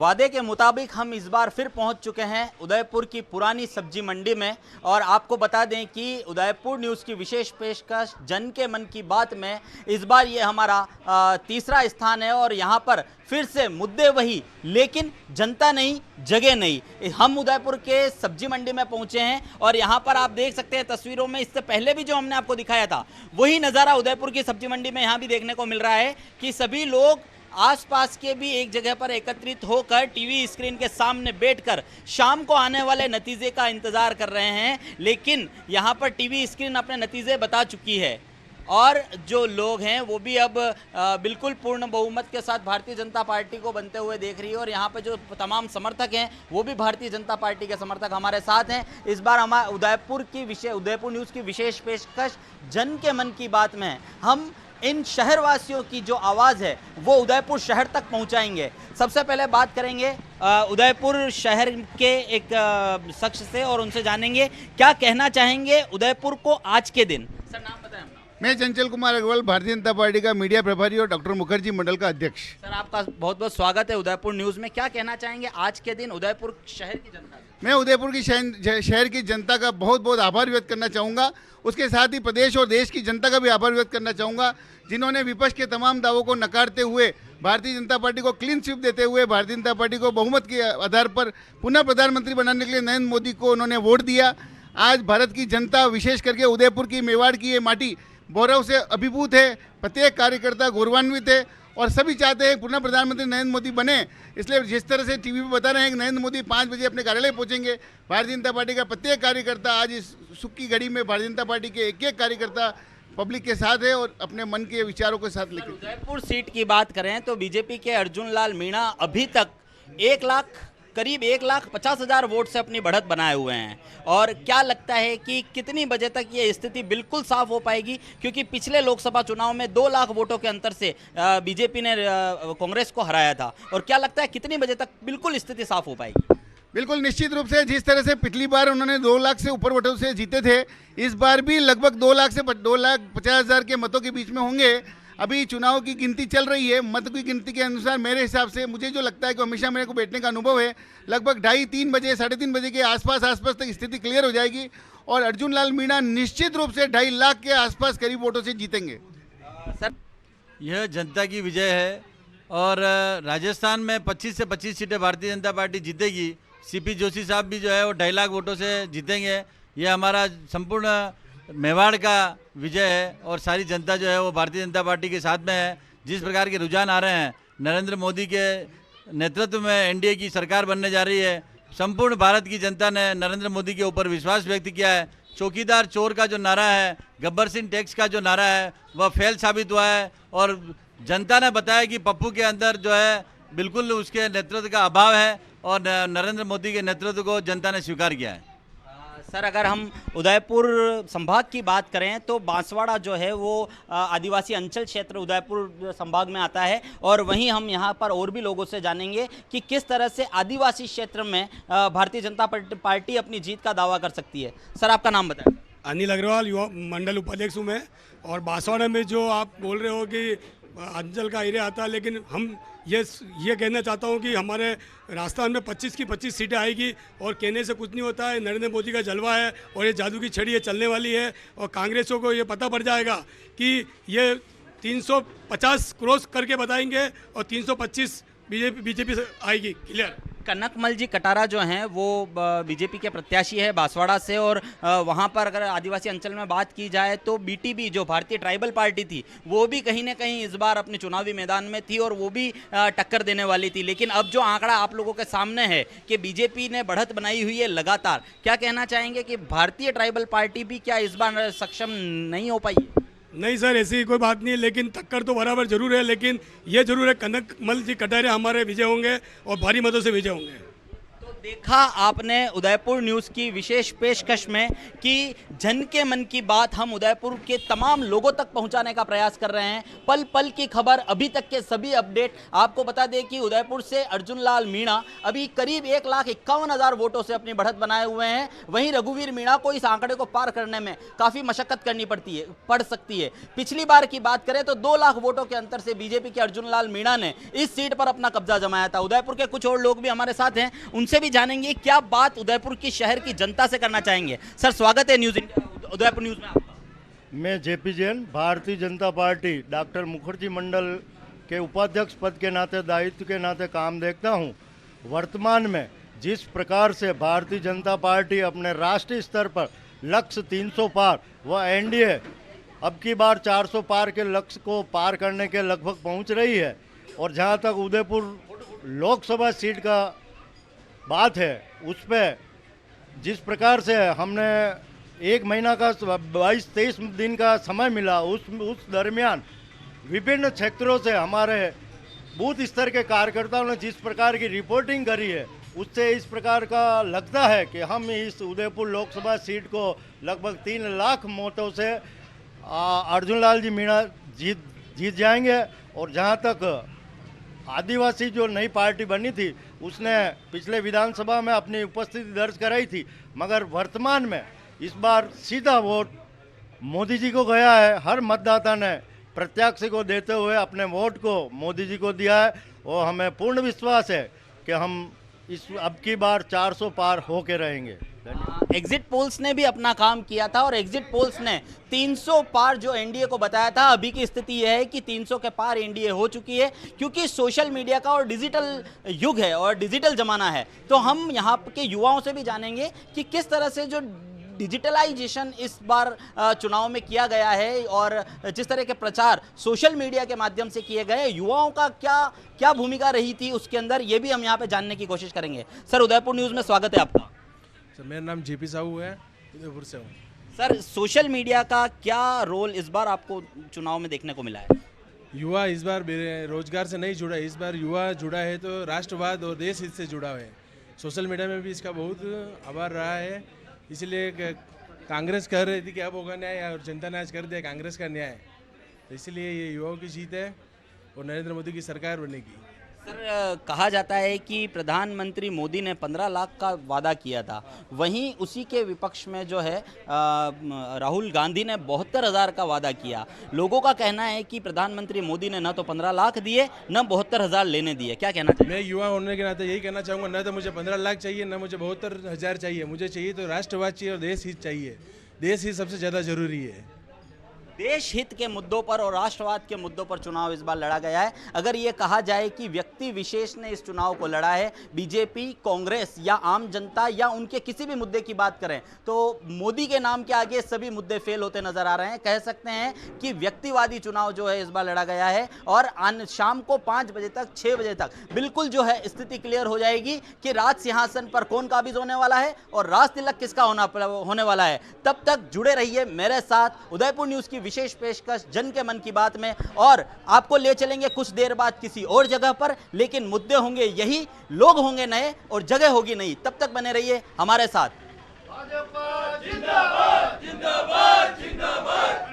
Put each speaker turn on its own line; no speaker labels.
वादे के मुताबिक हम इस बार फिर पहुंच चुके हैं उदयपुर की पुरानी सब्जी मंडी में। और आपको बता दें कि उदयपुर न्यूज़ की विशेष पेशकश जन के मन की बात में इस बार ये हमारा तीसरा स्थान है। और यहाँ पर फिर से मुद्दे वही, लेकिन जनता नहीं, जगह नहीं। हम उदयपुर के सब्जी मंडी में पहुंचे हैं और यहाँ पर आप देख सकते हैं तस्वीरों में, इससे पहले भी जो हमने आपको दिखाया था वही नज़ारा उदयपुर की सब्जी मंडी में यहाँ भी देखने को मिल रहा है कि सभी लोग आसपास के भी एक जगह पर एकत्रित होकर टीवी स्क्रीन के सामने बैठकर शाम को आने वाले नतीजे का इंतजार कर रहे हैं। लेकिन यहाँ पर टीवी स्क्रीन अपने नतीजे बता चुकी है और जो लोग हैं वो भी अब बिल्कुल पूर्ण बहुमत के साथ भारतीय जनता पार्टी को बनते हुए देख रही है। और यहाँ पर जो तमाम समर्थक हैं वो भी भारतीय जनता पार्टी के समर्थक हमारे साथ हैं। इस बार हमारे उदयपुर न्यूज़ की विशेष पेशकश जन के मन की बात में हम इन शहरवासियों की जो आवाज़ है वो उदयपुर शहर तक पहुंचाएंगे। सबसे पहले बात करेंगे उदयपुर शहर के एक शख्स से और उनसे जानेंगे क्या कहना चाहेंगे उदयपुर को आज के दिन। सर, नाम बताएं अपना।
मैं चंचल कुमार अग्रवाल, भारतीय जनता पार्टी का मीडिया प्रभारी और डॉक्टर मुखर्जी मंडल का अध्यक्ष।
सर, आपका बहुत बहुत स्वागत है उदयपुर न्यूज़ में। क्या कहना चाहेंगे आज के दिन उदयपुर शहर की जनता से?
मैं उदयपुर की शहर की जनता का बहुत बहुत आभार व्यक्त करना चाहूँगा। उसके साथ ही प्रदेश और देश की जनता का भी आभार व्यक्त करना चाहूँगा, जिन्होंने विपक्ष के तमाम दावों को नकारते हुए भारतीय जनता पार्टी को क्लीन स्वीप देते हुए भारतीय जनता पार्टी को बहुमत के आधार पर पुनः प्रधानमंत्री बनाने के लिए नरेंद्र मोदी को उन्होंने वोट दिया। आज भारत की जनता, विशेष करके उदयपुर की, मेवाड़ की ये माटी गौरव से अभिभूत है। प्रत्येक कार्यकर्ता गौरवान्वित है और सभी चाहते हैं पुनः प्रधानमंत्री नरेंद्र मोदी बने। इसलिए जिस तरह से टीवी पे बता रहे हैं कि नरेंद्र मोदी 5 बजे अपने कार्यालय पहुंचेंगे, भारतीय जनता पार्टी का प्रत्येक कार्यकर्ता आज इस सुख की घड़ी में भारतीय जनता पार्टी के एक एक कार्यकर्ता पब्लिक के साथ है और अपने मन के विचारों के साथ लेकर।
उदयपुर सीट की बात करें तो बीजेपी के अर्जुन लाल मीणा अभी तक करीब 1,50,000 वोट से अपनी बढ़त बनाए हुए हैं। और क्या लगता है कि कितनी बजे तक ये स्थिति बिल्कुल साफ हो पाएगी? क्योंकि पिछले लोकसभा चुनाव में 2 लाख वोटों के अंतर से बीजेपी ने कांग्रेस को हराया था। और क्या लगता है कितनी बजे तक बिल्कुल स्थिति साफ हो पाएगी?
बिल्कुल निश्चित रूप से जिस तरह से पिछली बार उन्होंने 2 लाख से ऊपर वोटों से जीते थे, इस बार भी लगभग 2 लाख से 2,50,000 के मतों के बीच में होंगे। अभी चुनाव की गिनती चल रही है। मत की गिनती के अनुसार मेरे हिसाब से मुझे जो लगता है कि हमेशा मेरे को बैठने का अनुभव है, लगभग 2:30-3 बजे, 3:30 बजे के आसपास तक स्थिति क्लियर हो जाएगी और अर्जुन लाल मीणा निश्चित रूप से 2.5 लाख के आसपास करीब वोटों से जीतेंगे।
सर,
यह जनता की विजय है और राजस्थान में 25 से 25 सीटें भारतीय जनता पार्टी जीतेगी। सीपी जोशी साहब भी जो है वो 2.5 लाख वोटों से जीतेंगे। ये हमारा संपूर्ण मेवाड़ का विजय है और सारी जनता जो है वो भारतीय जनता पार्टी के साथ में है। जिस प्रकार के रुझान आ रहे हैं, नरेंद्र मोदी के नेतृत्व में एनडीए की सरकार बनने जा रही है। संपूर्ण भारत की जनता ने नरेंद्र मोदी के ऊपर विश्वास व्यक्त किया है। चौकीदार चोर का जो नारा है, गब्बर सिंह टैक्स का जो नारा है, वह फेल साबित हुआ है और जनता ने बताया कि पप्पू के अंदर जो है बिल्कुल उसके नेतृत्व का अभाव है और नरेंद्र मोदी के नेतृत्व को जनता ने स्वीकार किया है।
सर, अगर हम उदयपुर संभाग की बात करें तो बांसवाड़ा जो है वो आदिवासी अंचल क्षेत्र उदयपुर संभाग में आता है। और वहीं हम यहाँ पर और भी लोगों से जानेंगे कि किस तरह से आदिवासी क्षेत्र में भारतीय जनता पार्टी अपनी जीत का दावा कर सकती है। सर, आपका नाम बताएं।
अनिल अग्रवाल, युवा मंडल उपाध्यक्ष हूँ मैं। और बांसवाड़ा में जो आप बोल रहे हो कि अंचल का एरिया आता है, लेकिन हम ये कहना चाहता हूँ कि हमारे राजस्थान में 25 की 25 सीटें आएगी और कहने से कुछ नहीं होता है। नरेंद्र मोदी का जलवा है और ये जादू की छड़ी ये चलने वाली है और कांग्रेसों को ये पता पड़ जाएगा कि ये 350 क्रॉस करके बताएंगे और 325 बीजेपी से आएगी क्लियर।
कनकमल जी कटारा जो हैं वो बीजेपी के प्रत्याशी है बांसवाड़ा से। और वहाँ पर अगर आदिवासी अंचल में बात की जाए तो बीटीबी जो भारतीय ट्राइबल पार्टी थी वो भी कहीं ना कहीं इस बार अपने चुनावी मैदान में थी और वो भी टक्कर देने वाली थी। लेकिन अब जो आंकड़ा आप लोगों के सामने है कि बीजेपी ने बढ़त बनाई हुई है लगातार, क्या कहना चाहेंगे कि भारतीय ट्राइबल पार्टी भी क्या इस बार सक्षम नहीं हो पाई है?
नहीं सर, ऐसी कोई बात नहीं है, लेकिन टक्कर तो बराबर जरूर है। लेकिन ये जरूर है कनकमल जी कटारे हमारे विजय होंगे और भारी मतों से विजय होंगे।
तो देखा आपने उदयपुर न्यूज़ की विशेष पेशकश में कि जन के मन की बात हम उदयपुर के तमाम लोगों तक पहुंचाने का प्रयास कर रहे हैं। पल पल की खबर, अभी तक के सभी अपडेट। आपको बता दें कि उदयपुर से अर्जुन लाल मीणा अभी करीब 1,51,000 वोटों से अपनी बढ़त बनाए हुए हैं। वहीं रघुवीर मीणा को इस आंकड़े को पार करने में काफ़ी मशक्कत करनी पड़ सकती है। पिछली बार की बात करें तो 2 लाख वोटों के अंतर से बीजेपी के अर्जुन लाल मीणा ने इस सीट पर अपना कब्जा जमाया था। उदयपुर के कुछ और लोग भी हमारे साथ हैं, उनसे भी जानेंगे क्या बात उदयपुर की शहर की जनता से करना चाहेंगे। सर, स्वागत है उदयपुर न्यूज़ में आपका।
मैं JP Jain, Bharatiya Janata party doctor Mukherjee मंडल के उपाध्यक्ष पद के नाते, दायित्व के नाते काम देखता हूं। वर्तमान में जिस प्रकार से भारतीय जनता पार्टी अपने राष्ट्रीय स्तर पर लक्ष्य 300 पार व एनडीए अब की बार 400 पार के लक्ष्य को पार करने के लगभग पहुंच रही है, और जहां तक उदयपुर लोकसभा सीट का बात है, उस पर जिस प्रकार से हमने 1 महीना का 22-23 दिन का समय मिला, उस दरमियान विभिन्न क्षेत्रों से हमारे बूथ स्तर के कार्यकर्ताओं ने जिस प्रकार की रिपोर्टिंग करी है, उससे इस प्रकार का लगता है कि हम इस उदयपुर लोकसभा सीट को लगभग 3 लाख वोटों से अर्जुन लाल जी मीणा जीत जाएंगे। और जहां तक आदिवासी जो नई पार्टी बनी थी, उसने पिछले विधानसभा में अपनी उपस्थिति दर्ज कराई थी, मगर वर्तमान में इस बार सीधा वोट मोदी जी को गया है। हर मतदाता ने प्रत्याशी को देते हुए अपने वोट को मोदी जी को दिया है, और हमें पूर्ण विश्वास है कि हम इस अब की बार 400 पार होके रहेंगे।
एग्जिट पोल्स ने भी अपना काम किया था और एग्जिट पोल्स ने 300 पार जो एनडीए को बताया था, अभी की स्थिति यह है कि 300 के पार एनडीए हो चुकी है, क्योंकि सोशल मीडिया का और डिजिटल युग है और डिजिटल जमाना है। तो हम यहाँ के युवाओं से भी जानेंगे कि किस तरह से जो डिजिटलाइजेशन इस बार चुनाव में किया गया है और जिस तरह के प्रचार सोशल मीडिया के माध्यम से किए गए, युवाओं का क्या भूमिका रही थी उसके अंदर, ये भी हम यहाँ पे जानने की कोशिश करेंगे। सर, उदयपुर न्यूज़ में स्वागत है आपका।
सर, मेरा नाम जेपी साहू है, उदयपुर से हूँ।
सर, सोशल मीडिया का क्या रोल इस बार आपको चुनाव में देखने को मिला है?
युवा इस बार रोजगार से नहीं जुड़ा है, इस बार युवा जुड़ा है तो राष्ट्रवाद और देश हित से जुड़ा है। सोशल मीडिया में भी इसका बहुत आभार रहा है, इसलिए कांग्रेस कह रही थी कि अब होगा न्याय, और जनता ने आज कर दिया कांग्रेस का न्याय। तो इसलिए ये युवाओं की जीत है और नरेंद्र मोदी की सरकार बनेगी।
सर, कहा जाता है कि प्रधानमंत्री मोदी ने 15 लाख का वादा किया था, वहीं उसी के विपक्ष में जो है राहुल गांधी ने 72,000 का वादा किया। लोगों का कहना है कि प्रधानमंत्री मोदी ने न तो 15 लाख दिए, न 72,000 लेने दिए। क्या कहना चाहिए?
मैं युवा होने के नाते यही कहना चाहूँगा, न तो मुझे 15 लाख चाहिए, न मुझे 72,000 चाहिए। मुझे चाहिए तो राष्ट्रवाद चाहिए और देश हित चाहिए। देश हित सबसे ज़्यादा जरूरी है।
देश हित के मुद्दों पर और राष्ट्रवाद के मुद्दों पर चुनाव इस बार लड़ा गया है। अगर ये कहा जाए कि व्यक्ति विशेष ने इस चुनाव को लड़ा है, बीजेपी, कांग्रेस या आम जनता या उनके किसी भी मुद्दे की बात करें, तो मोदी के नाम के आगे सभी मुद्दे फेल होते नजर आ रहे हैं। कह सकते हैं कि व्यक्तिवादी चुनाव जो है इस बार लड़ा गया है, और शाम को 5 बजे तक, 6 बजे तक बिल्कुल जो है स्थिति क्लियर हो जाएगी कि राज सिंहासन पर कौन काबिज होने वाला है और राज तिलक किसका होने वाला है। तब तक जुड़े रहिए मेरे साथ उदयपुर न्यूज़ की विशेष पेशकश जन के मन की बात में, और आपको ले चलेंगे कुछ देर बाद किसी और जगह पर, लेकिन मुद्दे होंगे यही, लोग होंगे नए और जगह होगी नई। तब तक बने रहिए हमारे साथ।
भाजपा जिंदाबाद, जिंदाबाद, जिंदाबाद।